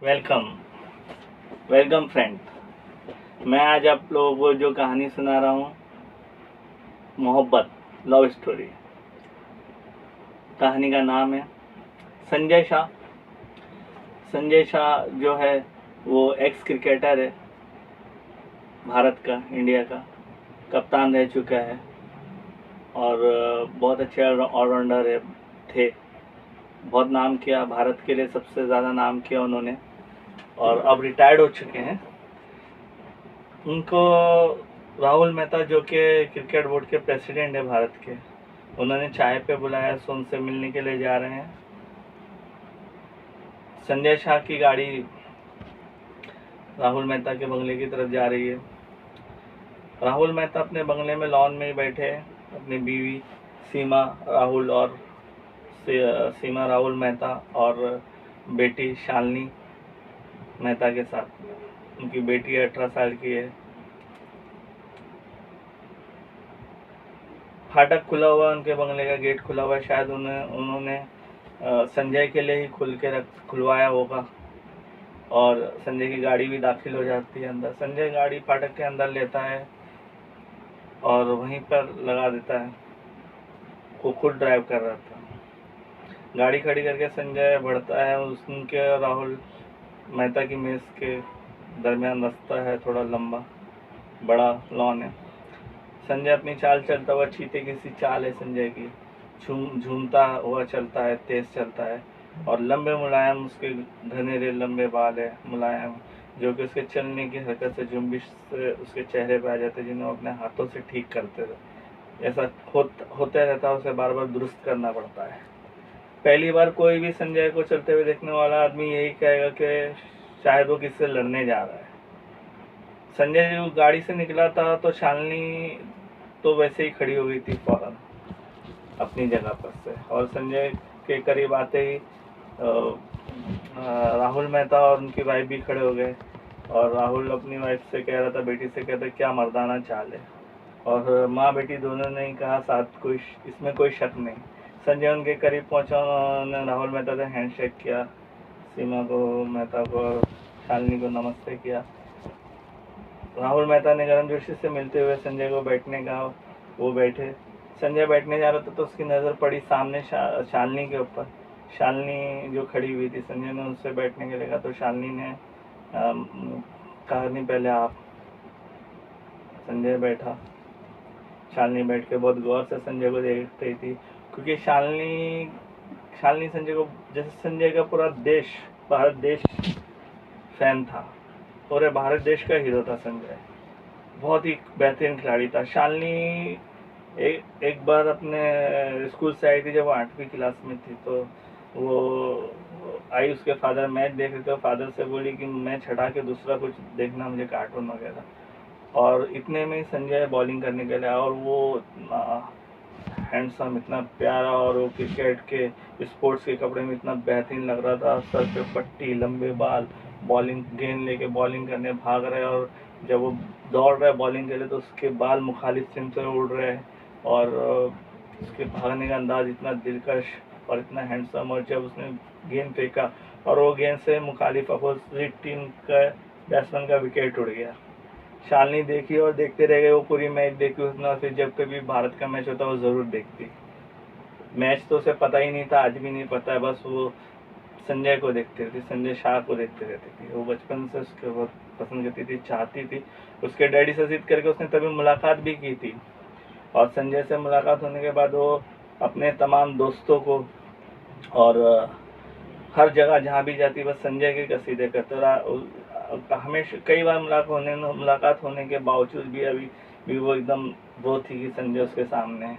Welcome welcome friend. मैं आज आप लोगों को जो कहानी सुना रहा हूँ, मोहब्बत लव स्टोरी। कहानी का नाम है संजय शाह। संजय शाह जो है वो एक्स क्रिकेटर है, भारत का, इंडिया का कप्तान रह चुका है और बहुत अच्छे ऑलराउंडर है थे। बहुत नाम किया, भारत के लिए सबसे ज़्यादा नाम किया उन्होंने और अब रिटायर्ड हो चुके हैं। उनको राहुल मेहता जो कि क्रिकेट बोर्ड के प्रेसिडेंट है भारत के, उन्होंने चाय पे बुलाया, सो उनसे मिलने के लिए जा रहे हैं। संजय शाह की गाड़ी राहुल मेहता के बंगले की तरफ जा रही है। राहुल मेहता अपने बंगले में लॉन में ही बैठे हैं, अपनी बीवी सीमा राहुल और सीमा राहुल मेहता और बेटी शालिनी मेहता के साथ। उनकी बेटी 18 साल की है। फाटक खुला हुआ, उनके बंगले का गेट खुला हुआ है। शायद उन्होंने संजय के लिए ही खुलवाया होगा और संजय की गाड़ी भी दाखिल हो जाती है अंदर। संजय गाड़ी फाटक के अंदर लेता है और वहीं पर लगा देता है। वो खुद ड्राइव कर रहा था। गाड़ी खड़ी करके संजय बढ़ता है। उनके राहुल मेहता की मेज के दरमियान रास्ता है, थोड़ा लंबा बड़ा लॉन है। संजय अपनी चाल चलता हुआ, चीते की सी चाल है संजय की, झूमता हुआ चलता है, तेज चलता है और लंबे मुलायम उसके घनेरे लंबे बाल है, मुलायम, जो कि उसके चलने की हरकत से, जुम्बिश से उसके चेहरे पे आ जाते, जिन्हें वो अपने हाथों से ठीक करते थे। ऐसा होते रहता है, उसे बार बार दुरुस्त करना पड़ता है। पहली बार कोई भी संजय को चलते हुए देखने वाला आदमी यही कहेगा कि शायद वो किससे लड़ने जा रहा है। संजय जो गाड़ी से निकला था तो शालिनी तो वैसे ही खड़ी हो गई थी फौरन अपनी जगह पर से, और संजय के करीब आते ही राहुल मेहता और उनकी वाइफ भी खड़े हो गए। और राहुल अपनी वाइफ से कह रहा था, बेटी से कहता, क्या मर्दाना चाल है। और माँ बेटी दोनों ने ही कहा साथ, कोई इसमें कोई शक नहीं। संजय उनके करीब पहुंचा, उन्होंने राहुल मेहता से हैंडशेक किया, सीमा को, मेहता को, शालिनी को नमस्ते किया। राहुल मेहता ने गर्मजोशी से मिलते हुए संजय को बैठने का, वो बैठे। संजय बैठने जा रहा था तो उसकी नज़र पड़ी सामने शालिनी के ऊपर। शालिनी जो खड़ी हुई थी, संजय ने उससे बैठने के लिए कहा तो शालिनी ने कहा, नहीं पहले आप। संजय बैठा। शालिनी बैठ के बहुत गौर से संजय को देख रही थी, क्योंकि शालिनी संजय को, जैसे संजय का पूरा देश, भारत देश फैन था, पूरे भारत देश का हीरो था संजय। बहुत ही बेहतरीन खिलाड़ी था। शालिनी एक बार अपने स्कूल से आई थी, जब वो 8वीं क्लास में थी, तो वो आई, उसके फादर मैच देख रहे थे, फादर से बोली कि मैच हटा के दूसरा कुछ देखना, मुझे कार्टून वगैरह। और इतने में संजय बॉलिंग करने के लिए, और वो हैंडसम, इतना प्यारा, और वो क्रिकेट के स्पोर्ट्स के कपड़े में इतना बेहतरीन लग रहा था। सर पे पट्टी, लंबे बाल, बॉलिंग गेंद लेके बॉलिंग करने भाग रहे, और जब वो दौड़ रहा है बॉलिंग के लिए तो उसके बाल मुखालिफ सिम से उड़ रहे हैं, और उसके भागने का अंदाज इतना दिलकश और इतना हैंडसम। और जब उसने गेंद फेंका और वो गेंद से मुखालिफ अपोजिट टीम का बैट्समैन का विकेट उड़ गया। शालिनी देखी और देखते रह गए। वो पूरी मैच देखी उसने, और फिर जब कभी भारत का मैच होता वो ज़रूर देखती। मैच तो उसे पता ही नहीं था, आज भी नहीं पता है, बस वो संजय को देखती रहती, संजय शाह को देखते रहती थी। वो बचपन से उसके बहुत पसंद करती थी, चाहती थी। उसके डैडी से जिद करके उसने तभी मुलाकात भी की थी। और संजय से मुलाकात होने के बाद वो अपने तमाम दोस्तों को और हर जगह जहाँ भी जाती बस संजय के कसीदे करते रहा। हमेशा कई बार मुलाकात होने के बावजूद भी अभी भी वो एकदम वो थी कि संजय उसके सामने है।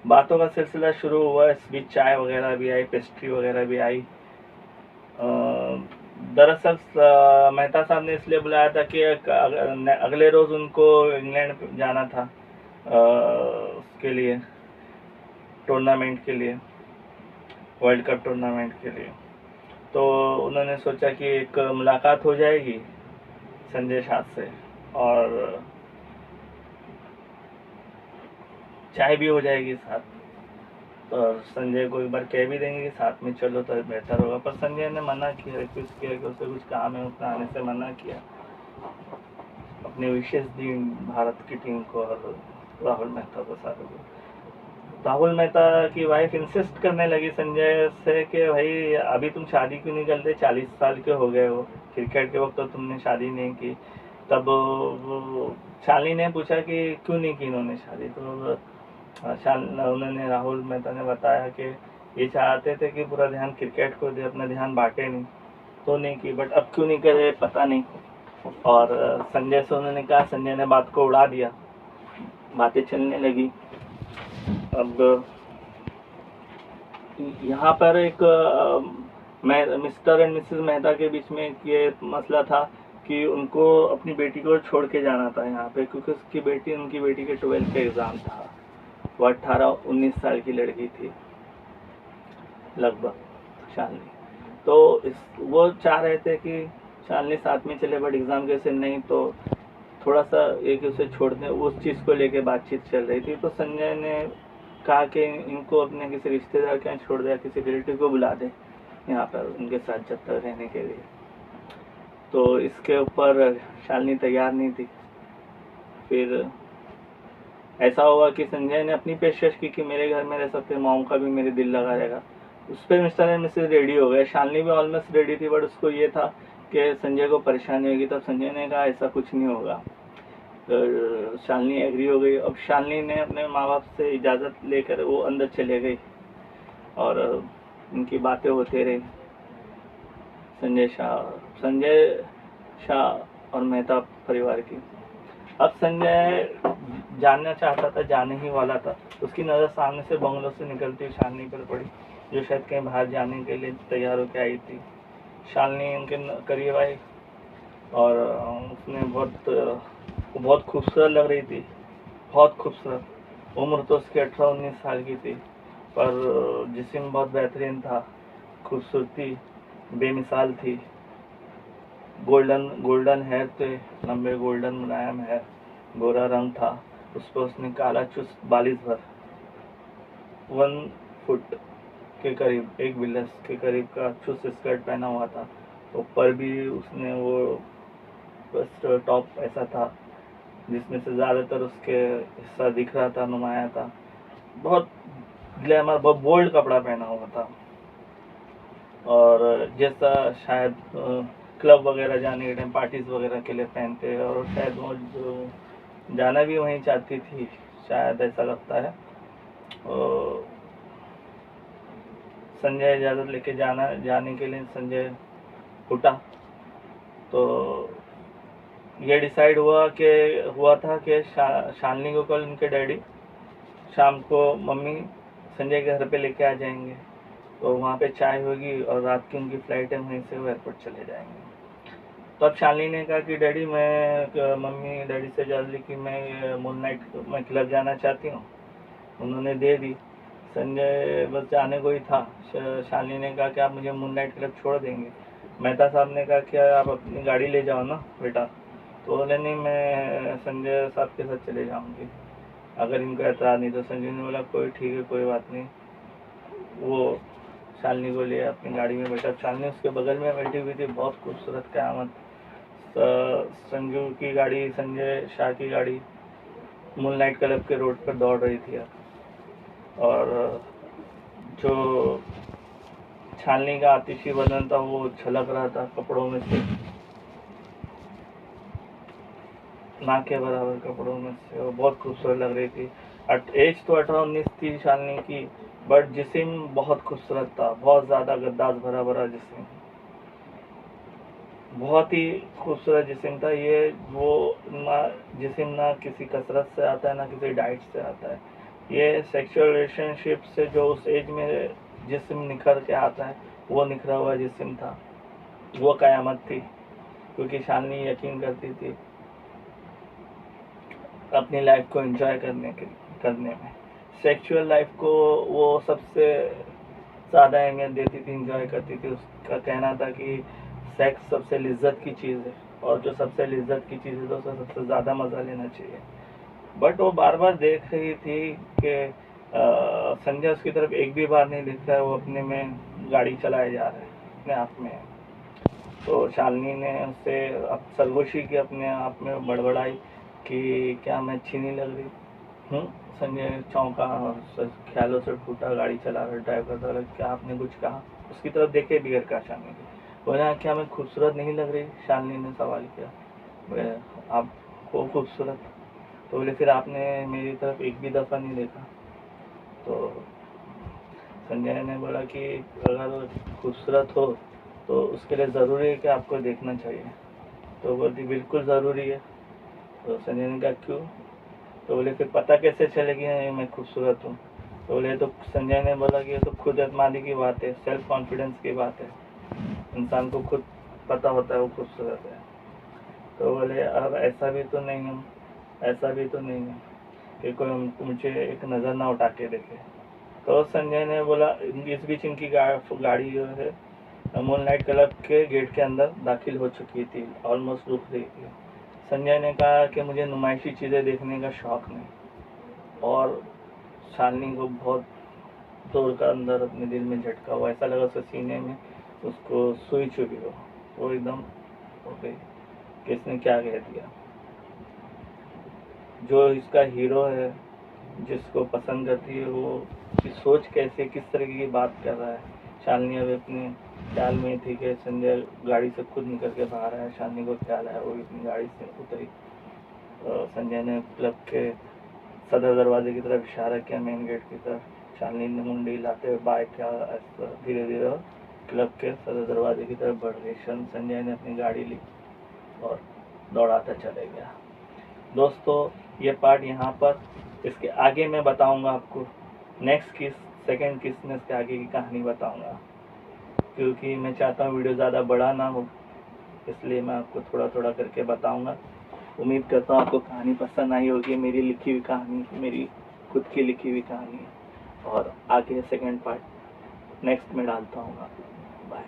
बातों का सिलसिला शुरू हुआ, इस बीच चाय वगैरह भी आई, पेस्ट्री वगैरह भी आई। दरअसल मेहता साहब ने इसलिए बुलाया था कि अगले रोज़ उनको इंग्लैंड जाना था उसके लिए, टूर्नामेंट के लिए, वर्ल्ड कप टूर्नामेंट के लिए। तो उन्होंने सोचा कि एक मुलाकात हो जाएगी संजय शाह से और चाय भी हो जाएगी साथ। और संजय को एक बार कह भी देंगे कि साथ में चलो तो बेहतर होगा, पर संजय ने मना किया, रिक्वेस्ट किया कि उसे कुछ काम है, उसने आने से मना किया। अपने विशेष दी भारत की टीम को और राहुल मेहता को सारे को। राहुल मेहता की वाइफ इंसिस्ट करने लगी संजय से कि भाई अभी तुम शादी क्यों नहीं करते, 40 साल के हो गए हो, क्रिकेट के वक्त तो तुमने शादी नहीं की। तब शालिनी ने पूछा कि क्यों नहीं की इन्होंने शादी, तो उन्होंने राहुल मेहता ने बताया कि ये चाहते थे कि पूरा ध्यान क्रिकेट को दे, अपना ध्यान बांटे नहीं, तो नहीं की। बट अब क्यों नहीं करे पता नहीं। और संजय से उन्होंने कहा, संजय ने बात को उड़ा दिया, बातें चलने लगी। अब यहाँ पर एक मिस्टर एंड मिसेस मेहता के बीच में ये मसला था कि उनको अपनी बेटी को छोड़ के जाना था यहाँ पे, क्योंकि उनकी बेटी के 12th का एग्ज़ाम था। वो 18-19 साल की लड़की थी लगभग, शालिनी। तो वो चाह रहे थे कि शालिनी साथ में चले, बट एग्ज़ाम के दिन नहीं, तो थोड़ा सा एक उसे छोड़ दें, उस चीज़ को लेके बातचीत चल रही थी। तो संजय ने कहा कि इनको अपने किसी रिश्तेदार के यहाँ छोड़ दे, किसी रिलेटिव को बुला दे यहाँ पर उनके साथ जब तक रहने के लिए। तो इसके ऊपर शालिनी तैयार नहीं थी। फिर ऐसा हुआ कि संजय ने अपनी पेशकश की कि मेरे घर में रह सकते, मॉम का भी मेरे दिल लगा रहेगा। उस पर मिस्टर एंड मिसेस रेडी हो गए। शालिनी भी ऑलमोस्ट रेडी थी, बट उसको ये था कि संजय को परेशानी होगी। तब संजय ने कहा ऐसा कुछ नहीं होगा। शालिनी एग्री हो गई। अब शालिनी ने अपने माँ बाप से इजाज़त लेकर वो अंदर चले गई और उनकी बातें होते रही। संजय शाह और मेहता परिवार की। अब संजय जानना चाहता था, जाने ही वाला था, उसकी नज़र सामने से बंगलों से निकलती हुई शालिनी पर पड़ी, जो शायद कहीं बाहर जाने के लिए तैयार होकर आई थी। शालिनी उनके करीब आई और उसने बहुत खूबसूरत लग रही थी, बहुत खूबसूरत। उम्र तो उसकी 18-19 साल की थी, पर जिस्म बहुत बेहतरीन था, खूबसूरती बेमिसाल थी। गोल्डन हेयर थे, लंबे गोल्डन मुलायम हेयर, गोरा रंग था। उस पर उसने काला चुस्त बालिश भर 1 फुट के करीब, 1 बिलियस के करीब का चुस्त स्कर्ट पहना हुआ था। ऊपर भी उसने वो बस टॉप ऐसा था जिसमें से ज़्यादातर उसके हिस्सा दिख रहा था, नुमाया था। बहुत ग्लैमर, बहुत बोल्ड कपड़ा पहना हुआ था, और जैसा शायद क्लब वगैरह जाने के टाइम, पार्टीज वगैरह के लिए पहनते हैं, और शायद वो जाना भी वहीं चाहती थी, शायद ऐसा लगता है। संजय इजाज़त लेके जाने के लिए संजय उठा, तो ये डिसाइड हुआ था कि शालिनी को कल उनके डैडी शाम को मम्मी संजय के घर पे लेके आ जाएंगे, तो वहाँ पे चाय होगी और रात की उनकी फ्लाइट है, वहीं से वो एयरपोर्ट चले जाएंगे। तो अब शालिनी ने कहा कि डैडी मम्मी डैडी से इजाज़त ली कि मैं मून नाइट में क्लब जाना चाहती हूँ। उन्होंने दे दी। संजय बस जाने को ही था। शालिनी ने कहा कि आप मुझे मून नाइट क्लब छोड़ देंगे। मेहता साहब ने कहा कि आप अपनी गाड़ी ले जाओ ना बेटा, तो बोले नहीं, मैं संजय साहब के साथ चले जाऊँगी अगर इनको एतराज़ नहीं। तो संजय ने बोला कोई ठीक है, कोई बात नहीं। वो शालिनी को ले अपनी गाड़ी में बैठा। शालिनी उसके बगल में बैठी हुई थी, बहुत खूबसूरत क़यामत। संजू की गाड़ी, संजय शाह की गाड़ी मून नाइट क्लब के रोड पर दौड़ रही थी, और जो शालिनी का आतिशी बदन था वो झलक रहा था कपड़ों में से, ना के बराबर कपड़ों में से। वो बहुत खूबसूरत लग रही थी। एज तो 18-19 थी शालिनी की, बट जिस्म बहुत खूबसूरत था, बहुत ज़्यादा गद्दाज भरा जिस्म, बहुत ही खूबसूरत जिस्म था। ये वो जिस्म ना किसी कसरत से आता है, ना किसी डाइट से आता है। ये सेक्सुअल रिलेशनशिप से जो उस एज में जिस्म निखर के आता है, वो निखरा हुआ जिस्म था। वो क़यामत थी, क्योंकि शालिनी यकीन करती थी अपनी लाइफ को एंजॉय करने में। सेक्सुअल लाइफ को वो सबसे ज़्यादा अहमियत देती थी, एंजॉय करती थी। उसका कहना था कि सेक्स सबसे लिज्जत की चीज़ है, और जो सबसे लिज्जत की चीज़ है तो उसका सबसे ज़्यादा मज़ा लेना चाहिए। बट वो बार बार देख रही थी कि संजय उसकी तरफ एक भी बार नहीं देखता है, वो अपने में गाड़ी चलाए जा रहा है अपने आप में। तो शालिनी ने उससे अब सरगोशी की अपने आप में बड़बड़ाई कि क्या मैं अच्छी नहीं लग रही हूँ। संजय चौंका, ख्यालों से टूटा, गाड़ी चला रहा ड्राइव करता रहा, क्या आपने कुछ कहा? उसकी तरफ देखे बिगड़ का शालिनी बोला, क्या मैं खूबसूरत नहीं लग रही? शालिनी ने सवाल किया। बोले, आप हो खूबसूरत। तो बोले, फिर आपने मेरी तरफ एक भी दफ़ा नहीं देखा। तो संजय ने बोला कि अगर खूबसूरत हो तो उसके लिए ज़रूरी है कि आपको देखना चाहिए। तो बोलती, बिल्कुल ज़रूरी है। तो संजय ने कहा, क्यों? तो बोले, फिर पता कैसे चलेगी मैं खूबसूरत हूँ? तो बोले, तो संजय ने बोला कि ये तो खुद एतमादी की बात है, सेल्फ कॉन्फिडेंस की बात है, इंसान को खुद पता होता है वो खूबसूरत है। तो बोले, अब ऐसा भी तो नहीं है कि कोई मुझे एक नज़र ना उठा के देखे। तो संजय ने बोला, इस बीच इनकी गाड़ी जो है मूनलाइट क्लब के गेट के अंदर दाखिल हो चुकी थी, ऑलमोस्ट रुक रही थी। संजय ने कहा कि मुझे नुमाइशी चीज़ें देखने का शौक़ नहीं, और शालिनी को बहुत जोर का अंदर अपने दिल में झटका हुआ, ऐसा लगा उसके सीने में उसको सुई चुभी हो। वो एकदम हो गई कि इसने क्या कह दिया। जो इसका हीरो है, जिसको पसंद करती है, वो की सोच कैसे, किस तरह की बात कर रहा है। शालिनी अब अपने ख्याल में थी कि संजय गाड़ी से खुद निकल के बाहर आया। शालिनी को ख्याल आया, वो अपनी गाड़ी से उतरी। संजय ने क्लब के सदर दरवाजे की तरफ इशारा किया, मेन गेट की तरफ। शालिनी ने मुंडी हिलाते हुए बाइक किया, धीरे धीरे क्लब के सदर दरवाजे की तरफ बढ़ गई। संजय ने अपनी गाड़ी ली और दौड़ाता चले गया। दोस्तों, ये पार्ट यहाँ पर, इसके आगे मैं बताऊंगा आपको नेक्स्ट किस, सेकंड किस में इसके आगे की कहानी बताऊंगा, क्योंकि मैं चाहता हूँ वीडियो ज़्यादा बड़ा ना हो, इसलिए मैं आपको थोड़ा थोड़ा करके बताऊंगा। उम्मीद करता हूँ आपको कहानी पसंद आई होगी। मेरी लिखी हुई कहानी, मेरी खुद की लिखी हुई कहानी, और आगे सेकंड पार्ट नेक्स्ट में डालता हूँ। बाय।